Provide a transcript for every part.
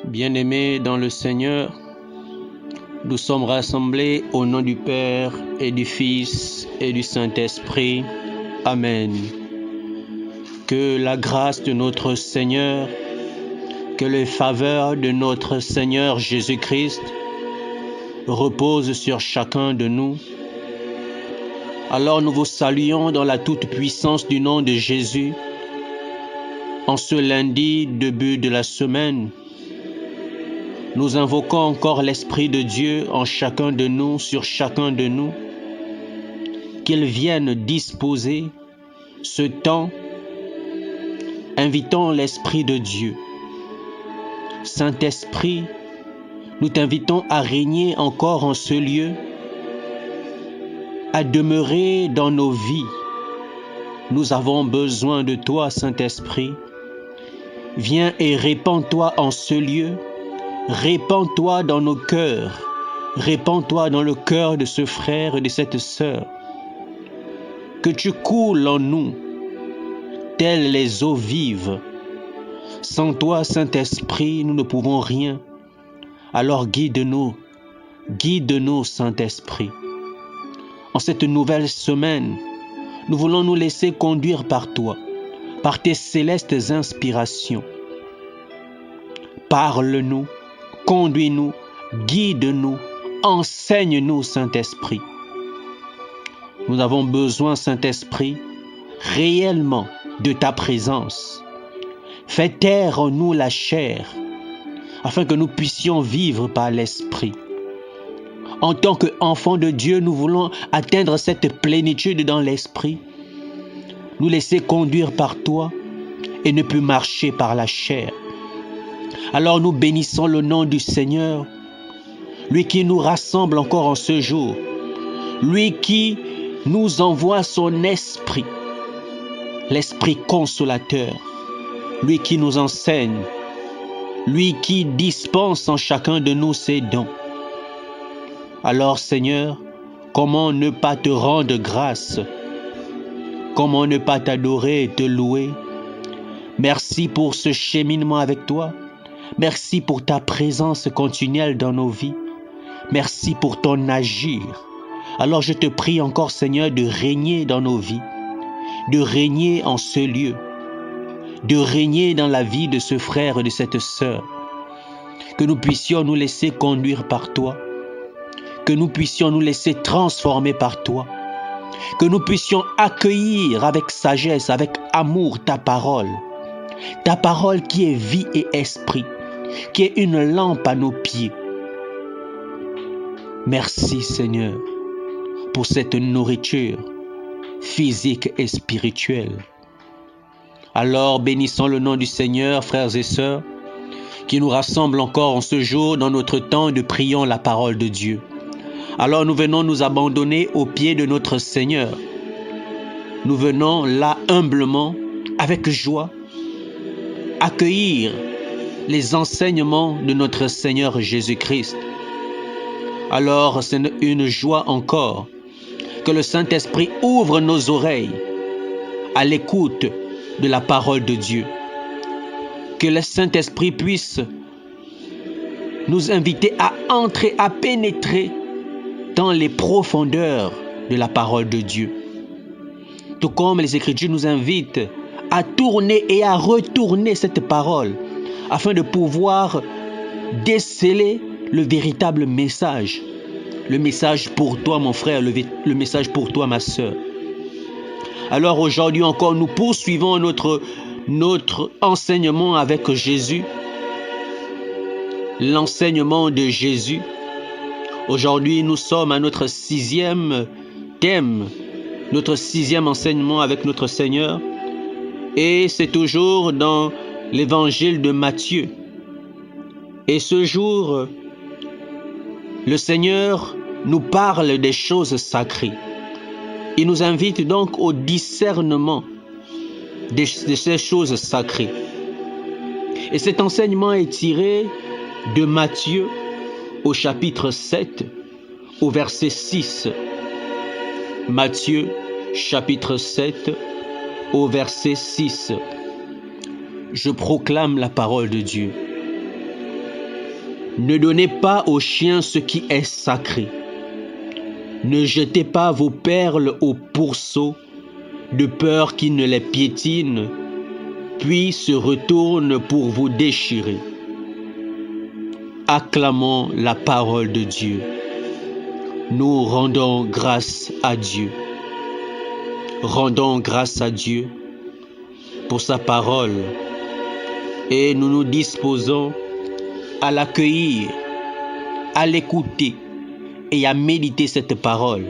Bien-aimés dans le Seigneur, nous sommes rassemblés au nom du Père et du Fils et du Saint-Esprit. Amen. Que la grâce de notre Seigneur, que les faveurs de notre Seigneur Jésus-Christ reposent sur chacun de nous. Alors nous vous saluons dans la toute-puissance du nom de Jésus, en ce lundi, début de la semaine. Nous invoquons encore l'Esprit de Dieu en chacun de nous, sur chacun de nous, qu'il vienne disposer ce temps. Invitons l'Esprit de Dieu. Saint-Esprit, nous t'invitons à régner encore en ce lieu, à demeurer dans nos vies. Nous avons besoin de toi, Saint-Esprit. Viens et répands-toi en ce lieu. Répands-toi dans nos cœurs. Répands-toi dans le cœur de ce frère et de cette sœur. Que tu coules en nous, telles les eaux vives. Sans toi, Saint-Esprit, nous ne pouvons rien. Alors guide-nous, Saint-Esprit. En cette nouvelle semaine, nous voulons nous laisser conduire par toi, par tes célestes inspirations. Parle-nous, conduis-nous, guide-nous, enseigne-nous, Saint-Esprit. Nous avons besoin, Saint-Esprit, réellement de ta présence. Fais taire en nous la chair, afin que nous puissions vivre par l'Esprit. En tant qu'enfants de Dieu, nous voulons atteindre cette plénitude dans l'Esprit, nous laisser conduire par toi et ne plus marcher par la chair. Alors nous bénissons le nom du Seigneur, lui qui nous rassemble encore en ce jour, lui qui nous envoie son esprit, l'esprit consolateur, lui qui nous enseigne, lui qui dispense en chacun de nous ses dons. Alors Seigneur, comment ne pas te rendre grâce? Comment ne pas t'adorer et te louer? Merci pour ce cheminement avec toi. Merci pour ta présence continuelle dans nos vies. Merci pour ton agir. Alors je te prie encore, Seigneur, de régner dans nos vies, de régner en ce lieu, de régner dans la vie de ce frère et de cette sœur. Que nous puissions nous laisser conduire par toi, que nous puissions nous laisser transformer par toi, que nous puissions accueillir avec sagesse, avec amour ta parole qui est vie et esprit, qui est une lampe à nos pieds. Merci Seigneur pour cette nourriture physique et spirituelle. Alors bénissons le nom du Seigneur, frères et sœurs, qui nous rassemble encore en ce jour dans notre temps de prions la parole de Dieu. Alors nous venons nous abandonner aux pieds de notre Seigneur. Nous venons là humblement, avec joie, accueillir les enseignements de notre Seigneur Jésus-Christ. Alors c'est une joie encore que le Saint-Esprit ouvre nos oreilles à l'écoute de la parole de Dieu. Que le Saint-Esprit puisse nous inviter à entrer, à pénétrer dans les profondeurs de la parole de Dieu. Tout comme les Écritures nous invitent à tourner et à retourner cette parole afin de pouvoir déceler le véritable message. Le message pour toi, mon frère, le message pour toi, ma sœur. Alors aujourd'hui encore, nous poursuivons notre enseignement avec Jésus, l'enseignement de Jésus. Aujourd'hui, nous sommes à notre 6e thème, notre 6e enseignement avec notre Seigneur. Et c'est toujours dans l'évangile de Matthieu. Et ce jour, le Seigneur nous parle des choses sacrées. Il nous invite donc au discernement de ces choses sacrées. Et cet enseignement est tiré de Matthieu au chapitre 7, au verset 6. Matthieu, chapitre 7, au verset 6. Je proclame la parole de Dieu. Ne donnez pas aux chiens ce qui est sacré. Ne jetez pas vos perles aux pourceaux, de peur qu'ils ne les piétinent, puis se retournent pour vous déchirer. Acclamons la parole de Dieu. Nous rendons grâce à Dieu. Rendons grâce à Dieu pour sa parole et nous nous disposons à l'accueillir, à l'écouter et à méditer cette parole.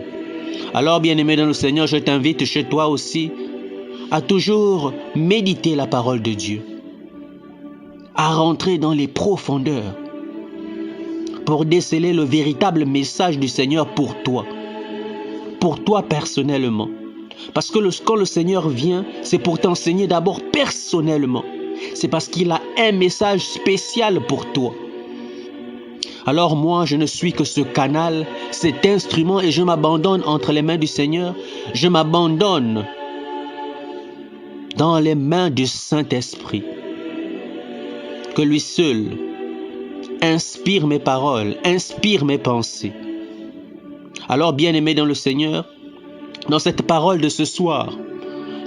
Alors, bien-aimé dans le Seigneur, je t'invite chez toi aussi à toujours méditer la parole de Dieu, à rentrer dans les profondeurs pour déceler le véritable message du Seigneur pour toi personnellement. Parce que quand le Seigneur vient, c'est pour t'enseigner d'abord personnellement. C'est parce qu'il a un message spécial pour toi. Alors moi, je ne suis que ce canal, cet instrument, et je m'abandonne entre les mains du Seigneur. Je m'abandonne dans les mains du Saint-Esprit. Que lui seul inspire mes paroles, inspire mes pensées. Alors, bien-aimés dans le Seigneur, dans cette parole de ce soir,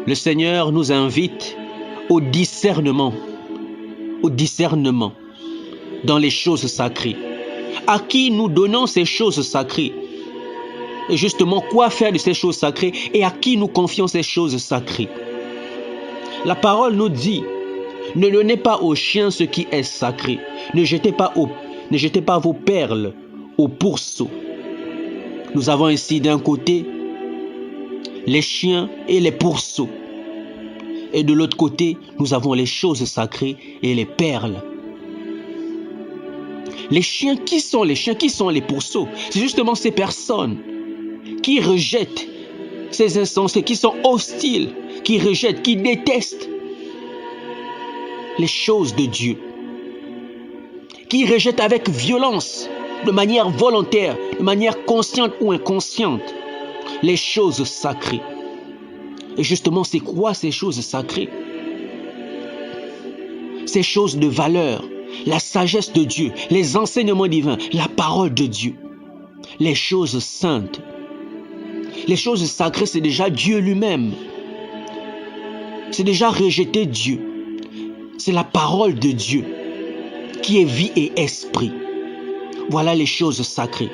le Seigneur nous invite au discernement dans les choses sacrées. À qui nous donnons ces choses sacrées? Et justement, quoi faire de ces choses sacrées et à qui nous confions ces choses sacrées? La parole nous dit, ne donnez pas aux chiens ce qui est sacré. Ne jetez pas vos perles aux pourceaux. Nous avons ici d'un côté les chiens et les pourceaux. Et de l'autre côté, nous avons les choses sacrées et les perles. Les chiens, qui sont les chiens? Qui sont les pourceaux? C'est justement ces personnes qui rejettent ces insensés, qui sont hostiles, qui rejettent, qui détestent les choses de Dieu, qui rejettent avec violence, de manière volontaire, de manière consciente ou inconsciente, les choses sacrées. Et justement, c'est quoi ces choses sacrées? Ces choses de valeur, la sagesse de Dieu, les enseignements divins, la parole de Dieu, les choses saintes. Les choses sacrées, c'est déjà Dieu lui-même. C'est déjà rejeter Dieu. C'est la parole de Dieu qui est vie et esprit. Voilà les choses sacrées,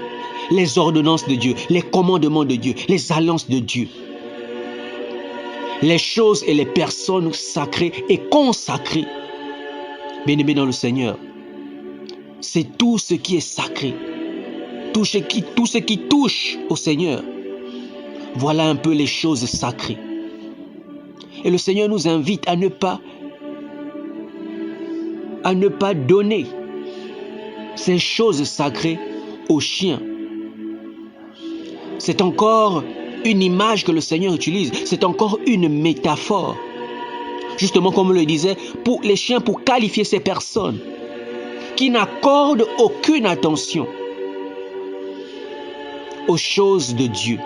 les ordonnances de Dieu, les commandements de Dieu, les alliances de Dieu. Les choses et les personnes sacrées et consacrées. Bien-aimés dans le Seigneur, c'est tout ce qui est sacré, tout ce qui touche au Seigneur. Voilà un peu les choses sacrées. Et le Seigneur nous invite à ne pas donner ces choses sacrées aux chiens. C'est encore une image que le Seigneur utilise. C'est encore une métaphore. Justement, comme on le disait, pour les chiens, pour qualifier ces personnes qui n'accordent aucune attention aux choses de Dieu.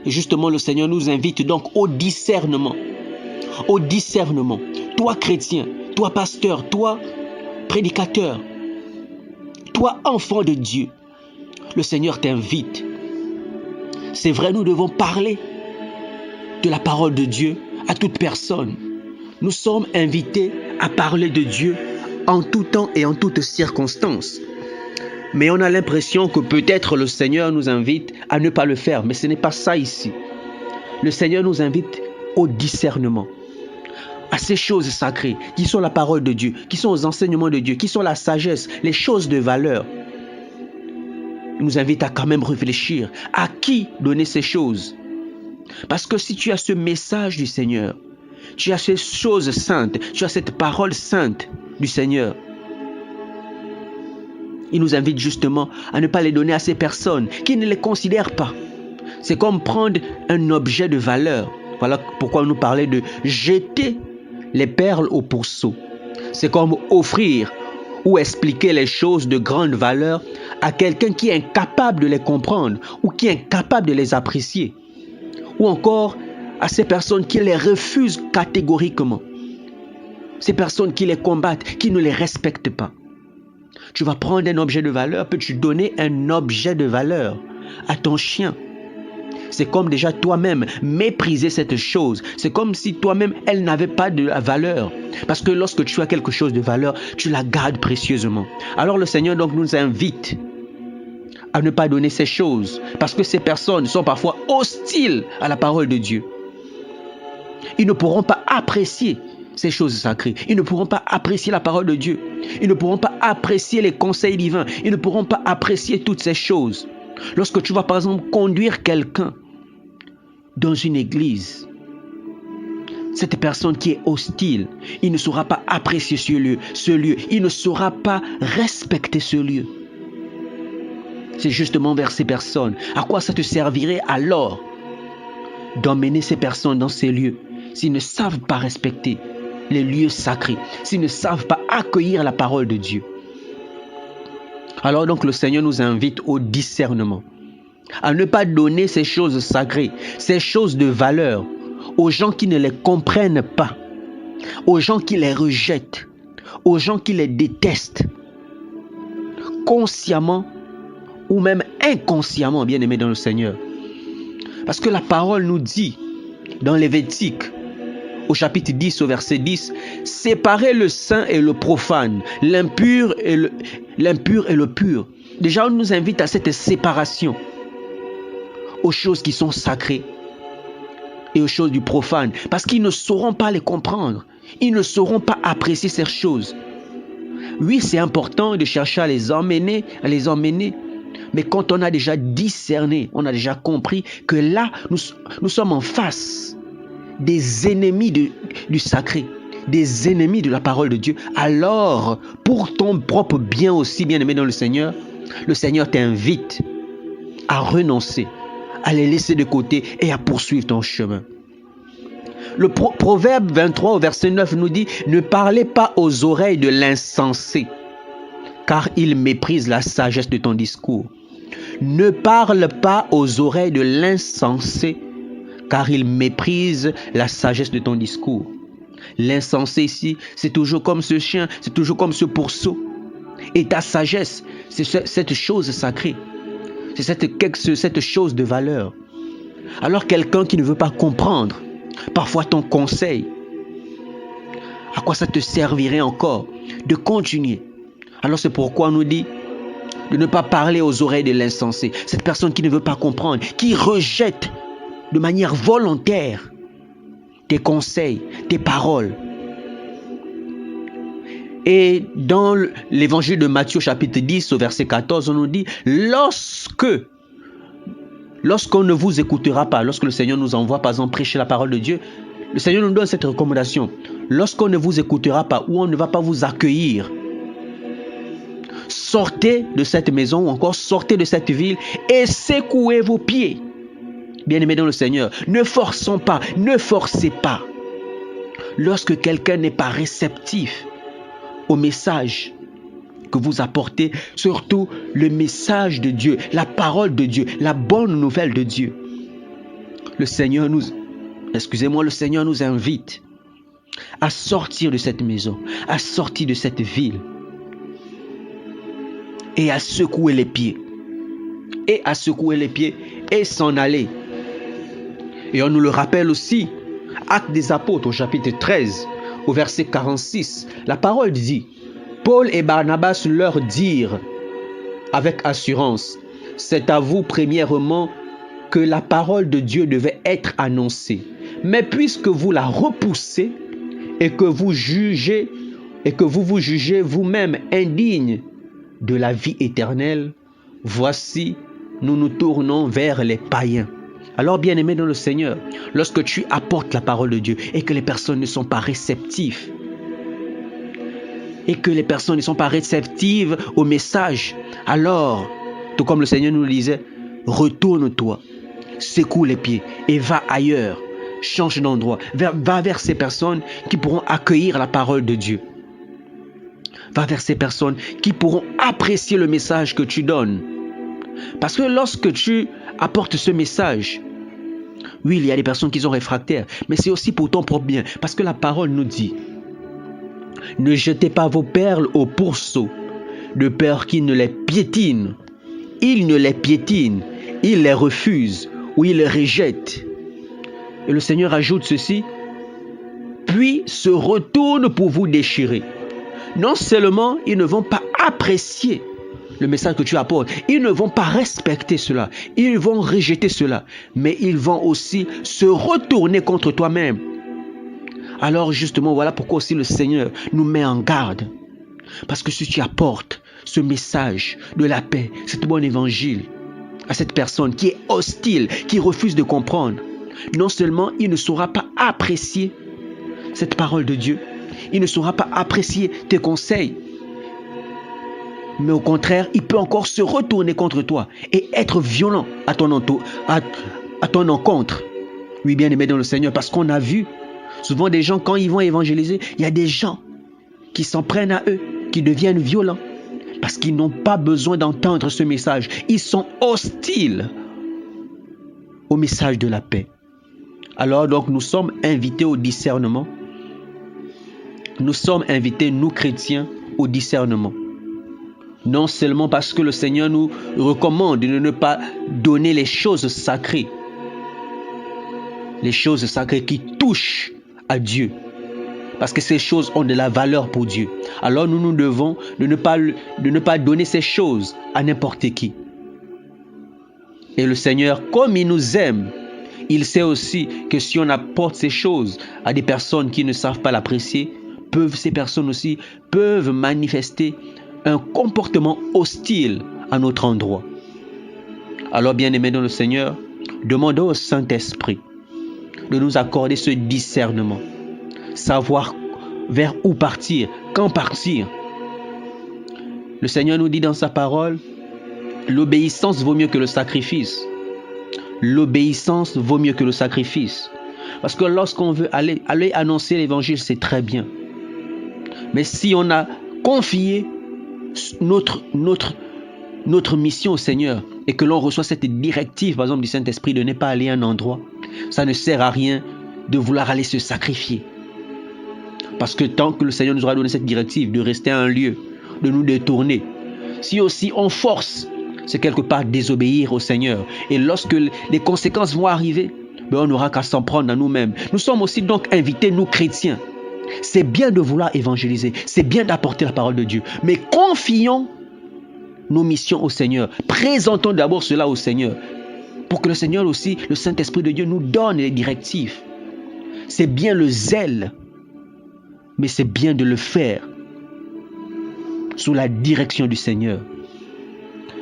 Et justement, le Seigneur nous invite donc au discernement. Au discernement. Toi, chrétien, toi, pasteur, toi, prédicateur, toi, enfant de Dieu, le Seigneur t'invite. C'est vrai, nous devons parler de la parole de Dieu à toute personne. Nous sommes invités à parler de Dieu en tout temps et en toutes circonstances. Mais on a l'impression que peut-être le Seigneur nous invite à ne pas le faire. Mais ce n'est pas ça ici. Le Seigneur nous invite au discernement, à ces choses sacrées qui sont la parole de Dieu, qui sont les enseignements de Dieu, qui sont la sagesse, les choses de valeur. Il nous invite à quand même réfléchir à qui donner ces choses. Parce que si tu as ce message du Seigneur, tu as ces choses saintes, tu as cette parole sainte du Seigneur, il nous invite justement à ne pas les donner à ces personnes qui ne les considèrent pas. C'est comme prendre un objet de valeur. Voilà pourquoi nous parlait de jeter les perles au pourceau. C'est comme offrir ou expliquer les choses de grande valeur à quelqu'un qui est incapable de les comprendre ou qui est incapable de les apprécier. Ou encore à ces personnes qui les refusent catégoriquement. Ces personnes qui les combattent, qui ne les respectent pas. Tu vas prendre un objet de valeur, peux-tu donner un objet de valeur à ton chien? C'est comme déjà toi-même mépriser cette chose. C'est comme si toi-même, elle n'avait pas de valeur. Parce que lorsque tu as quelque chose de valeur, tu la gardes précieusement. Alors le Seigneur donc nous invite à ne pas donner ces choses. Parce que ces personnes sont parfois hostiles à la parole de Dieu. Ils ne pourront pas apprécier ces choses sacrées. Ils ne pourront pas apprécier la parole de Dieu. Ils ne pourront pas apprécier les conseils divins. Ils ne pourront pas apprécier toutes ces choses. Lorsque tu vas par exemple conduire quelqu'un dans une église, cette personne qui est hostile, il ne saura pas apprécier ce lieu. Il ne saura pas respecter ce lieu. C'est justement vers ces personnes. À quoi ça te servirait alors d'emmener ces personnes dans ces lieux s'ils ne savent pas respecter les lieux sacrés, s'ils ne savent pas accueillir la parole de Dieu? Alors donc le Seigneur nous invite au discernement, à ne pas donner ces choses sacrées, ces choses de valeur aux gens qui ne les comprennent pas, aux gens qui les rejettent, aux gens qui les détestent, consciemment ou même inconsciemment, bien-aimés dans le Seigneur. Parce que la parole nous dit dans Lévitique, au chapitre 10, au verset 10, « Séparez le saint et le profane, l'impur et le pur. » Déjà, on nous invite à cette séparation aux choses qui sont sacrées et aux choses du profane. Parce qu'ils ne sauront pas les comprendre. Ils ne sauront pas apprécier ces choses. Oui, c'est important de chercher à les emmener. Mais quand on a déjà discerné, on a déjà compris que là, nous sommes en face des ennemis du sacré, des ennemis de la parole de Dieu, alors pour ton propre bien aussi, bien-aimé dans le Seigneur t'invite à renoncer, à les laisser de côté et à poursuivre ton chemin. Le Proverbe 23 au verset 9 nous dit « Ne parlez pas aux oreilles de l'insensé, car il méprise la sagesse de ton discours. » Ne parle pas aux oreilles de l'insensé, car il méprise la sagesse de ton discours. L'insensé ici, c'est toujours comme ce chien, c'est toujours comme ce pourceau. Et ta sagesse, c'est cette chose sacrée. C'est cette chose de valeur. Alors quelqu'un qui ne veut pas comprendre, parfois ton conseil, à quoi ça te servirait encore de continuer? Alors c'est pourquoi on nous dit de ne pas parler aux oreilles de l'insensé. Cette personne qui ne veut pas comprendre, qui rejette de manière volontaire tes conseils, tes paroles. Et dans l'évangile de Matthieu chapitre 10 au verset 14, on nous dit lorsqu'on ne vous écoutera pas, lorsque le Seigneur nous envoie par exemple prêcher la parole de Dieu, le Seigneur nous donne cette recommandation. Lorsqu'on ne vous écoutera pas ou on ne va pas vous accueillir, sortez de cette maison ou encore sortez de cette ville et secouez vos pieds. Bien-aimés dans le Seigneur, ne forçons pas, ne forcez pas. Lorsque quelqu'un n'est pas réceptif au message que vous apportez, surtout le message de Dieu, la parole de Dieu, la bonne nouvelle de Dieu, le Seigneur nous invite à sortir de cette maison, à sortir de cette ville et à secouer les pieds. Et s'en aller. Et on nous le rappelle aussi, Actes des Apôtres au chapitre 13, au verset 46, la parole dit, Paul et Barnabas leur dirent avec assurance, c'est à vous premièrement que la parole de Dieu devait être annoncée. Mais puisque vous la repoussez et que vous vous jugez vous-même indigne de la vie éternelle, voici, nous nous tournons vers les païens. Alors, bien-aimé dans le Seigneur, lorsque tu apportes la parole de Dieu et que les personnes ne sont pas réceptives, au message, alors, tout comme le Seigneur nous le disait, retourne-toi, secoue les pieds et va ailleurs, change d'endroit, va vers ces personnes qui pourront accueillir la parole de Dieu. Va vers ces personnes qui pourront apprécier le message que tu donnes. Parce que lorsque tu apportes ce message, oui, il y a des personnes qui sont réfractaires, mais c'est aussi pour ton propre bien. Parce que la parole nous dit, ne jetez pas vos perles au pourceau, de peur qu'ils ne les piétinent. Ils ne les piétinent, ils les refusent ou ils les rejettent. Et le Seigneur ajoute ceci, puis se retournent pour vous déchirer. Non seulement ils ne vont pas apprécier le message que tu apportes, ils ne vont pas respecter cela, ils vont rejeter cela, mais ils vont aussi se retourner contre toi-même. Alors justement, voilà pourquoi aussi le Seigneur nous met en garde. Parce que si tu apportes ce message de la paix, cet bon évangile à cette personne qui est hostile, qui refuse de comprendre, non seulement il ne saura pas apprécier cette parole de Dieu, il ne saura pas apprécier tes conseils, mais au contraire, il peut encore se retourner contre toi et être violent à ton encontre. Oui, bien aimé dans le Seigneur, parce qu'on a vu souvent des gens, quand ils vont évangéliser, il y a des gens qui s'en prennent à eux, qui deviennent violents, parce qu'ils n'ont pas besoin d'entendre ce message. Ils sont hostiles au message de la paix. Alors donc, nous sommes invités au discernement. Nous sommes invités, nous chrétiens, au discernement. Non seulement parce que le Seigneur nous recommande de ne pas donner les choses sacrées qui touchent à Dieu, parce que ces choses ont de la valeur pour Dieu. Alors nous devons de ne pas donner ces choses à n'importe qui. Et le Seigneur, comme il nous aime, il sait aussi que si on apporte ces choses à des personnes qui ne savent pas l'apprécier, ces personnes aussi peuvent manifester un comportement hostile à notre endroit. Alors, bien-aimés dans le Seigneur, demandons au Saint-Esprit de nous accorder ce discernement, savoir vers où partir, quand partir. Le Seigneur nous dit dans sa parole, l'obéissance vaut mieux que le sacrifice. L'obéissance vaut mieux que le sacrifice. Parce que lorsqu'on veut aller annoncer l'évangile, c'est très bien. Mais si on a confié notre mission au Seigneur et que l'on reçoit cette directive, par exemple du Saint-Esprit, de ne pas aller à un endroit, ça ne sert à rien de vouloir aller se sacrifier. Parce que tant que le Seigneur nous aura donné cette directive de rester à un lieu, de nous détourner, si aussi on force, c'est quelque part désobéir au Seigneur. Et lorsque les conséquences vont arriver, on n'aura qu'à s'en prendre à nous-mêmes. Nous sommes aussi donc invités, nous chrétiens. C'est bien de vouloir évangéliser, c'est bien d'apporter la parole de Dieu, mais confions nos missions au Seigneur. Présentons d'abord cela au Seigneur, pour que le Seigneur aussi, le Saint-Esprit de Dieu, nous donne les directives. C'est bien le zèle, mais c'est bien de le faire sous la direction du Seigneur.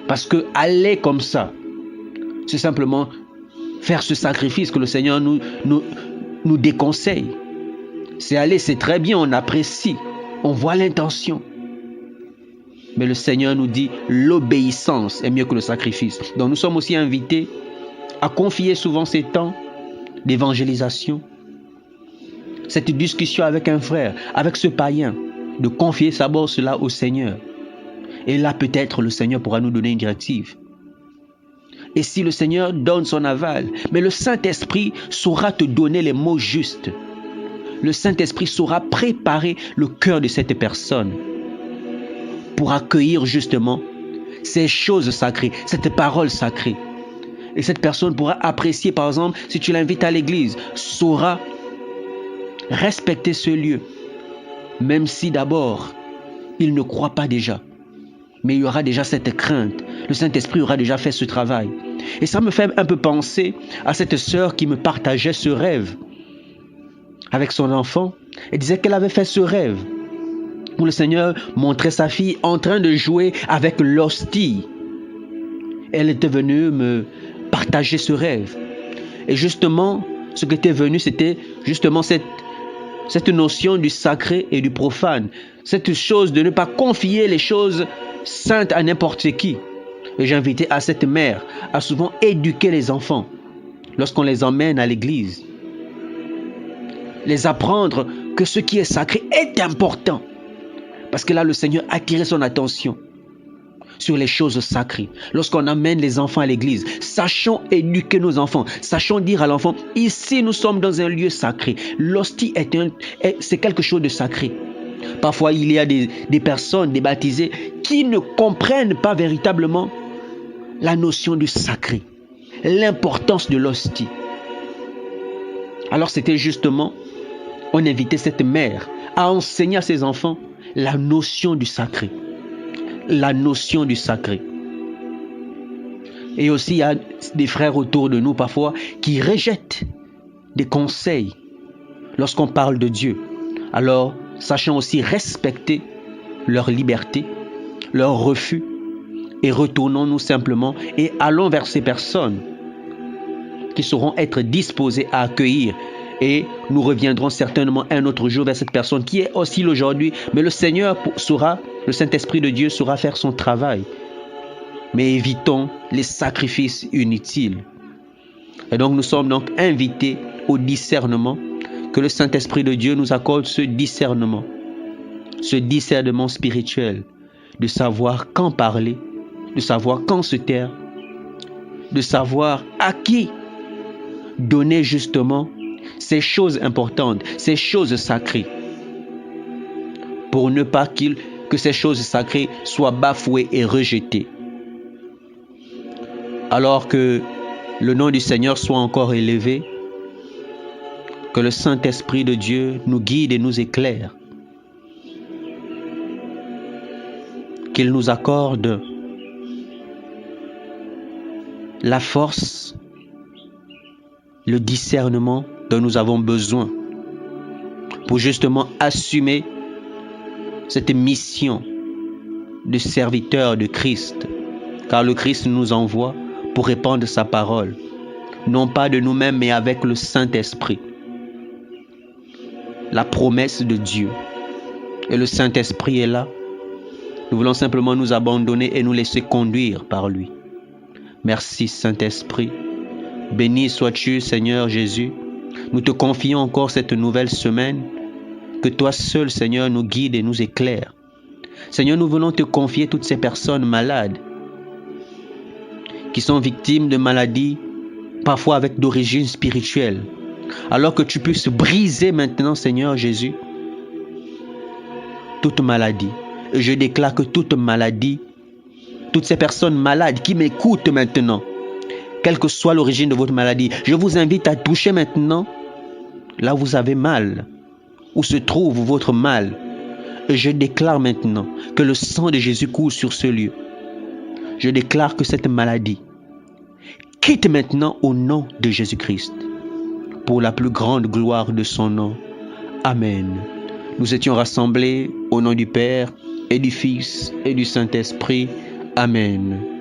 Parce que aller comme ça, c'est simplement faire ce sacrifice que le Seigneur nous déconseille. C'est aller, c'est très bien, on apprécie, on voit l'intention. Mais le Seigneur nous dit, l'obéissance est mieux que le sacrifice. Donc nous sommes aussi invités à confier souvent ces temps d'évangélisation, cette discussion avec un frère, avec ce païen, de confier d'abord cela au Seigneur. Et là, peut-être, le Seigneur pourra nous donner une directive. Et si le Seigneur donne son aval, mais le Saint-Esprit saura te donner les mots justes. Le Saint-Esprit saura préparer le cœur de cette personne pour accueillir justement ces choses sacrées, cette parole sacrée. Et cette personne pourra apprécier, par exemple, si tu l'invites à l'église, saura respecter ce lieu, même si d'abord, il ne croit pas déjà. Mais il y aura déjà cette crainte. Le Saint-Esprit aura déjà fait ce travail. Et ça me fait un peu penser à cette sœur qui me partageait ce rêve avec son enfant. Elle disait qu'elle avait fait ce rêve où le Seigneur montrait sa fille en train de jouer avec l'hostie. Elle était venue me partager ce rêve. Et justement, ce qui était venu, c'était justement cette notion du sacré et du profane. Cette chose de ne pas confier les choses saintes à n'importe qui. Et j'ai invité à cette mère à souvent éduquer les enfants lorsqu'on les emmène à l'église. Les apprendre que ce qui est sacré est important. Parce que là, le Seigneur a attiré son attention sur les choses sacrées. Lorsqu'on amène les enfants à l'église, sachons éduquer nos enfants. Sachons dire à l'enfant, ici nous sommes dans un lieu sacré. L'hostie c'est quelque chose de sacré. Parfois, il y a des personnes, des baptisés, qui ne comprennent pas véritablement la notion du sacré, l'importance de l'hostie. Alors c'était justement, on invitait cette mère à enseigner à ses enfants la notion du sacré. La notion du sacré. Et aussi, il y a des frères autour de nous parfois qui rejettent des conseils lorsqu'on parle de Dieu. Alors, sachant aussi respecter leur liberté, leur refus, et retournons-nous simplement et allons vers ces personnes qui sauront être disposées à accueillir. Et nous reviendrons certainement un autre jour vers cette personne qui est hostile aujourd'hui, mais le Seigneur saura, le Saint-Esprit de Dieu saura faire son travail. Mais évitons les sacrifices inutiles. Et donc nous sommes donc invités au discernement, que le Saint-Esprit de Dieu nous accorde ce discernement spirituel, de savoir quand parler, de savoir quand se taire, de savoir à qui donner justement ces choses importantes, ces choses sacrées, pour ne pas que ces choses sacrées soient bafouées et rejetées. Alors que le nom du Seigneur soit encore élevé, que le Saint-Esprit de Dieu nous guide et nous éclaire, qu'il nous accorde la force, le discernement dont nous avons besoin pour justement assumer cette mission de serviteur de Christ, car le Christ nous envoie pour répandre sa parole, non pas de nous-mêmes, mais avec le Saint-Esprit. La promesse de Dieu. Et le Saint-Esprit est là. Nous voulons simplement nous abandonner et nous laisser conduire par lui. Merci Saint-Esprit. Béni sois-tu, Seigneur Jésus. Nous te confions encore cette nouvelle semaine. Que toi seul, Seigneur, nous guide et nous éclaire. Seigneur, nous voulons te confier toutes ces personnes malades qui sont victimes de maladies, parfois avec d'origine spirituelle. Alors que tu puisses briser maintenant, Seigneur Jésus, toute maladie. Et je déclare que toute maladie, toutes ces personnes malades qui m'écoutent maintenant, quelle que soit l'origine de votre maladie, je vous invite à toucher maintenant là où vous avez mal, où se trouve votre mal. Et je déclare maintenant que le sang de Jésus coule sur ce lieu. Je déclare que cette maladie quitte maintenant au nom de Jésus-Christ, pour la plus grande gloire de son nom. Amen. Nous étions rassemblés au nom du Père et du Fils et du Saint-Esprit. Amen.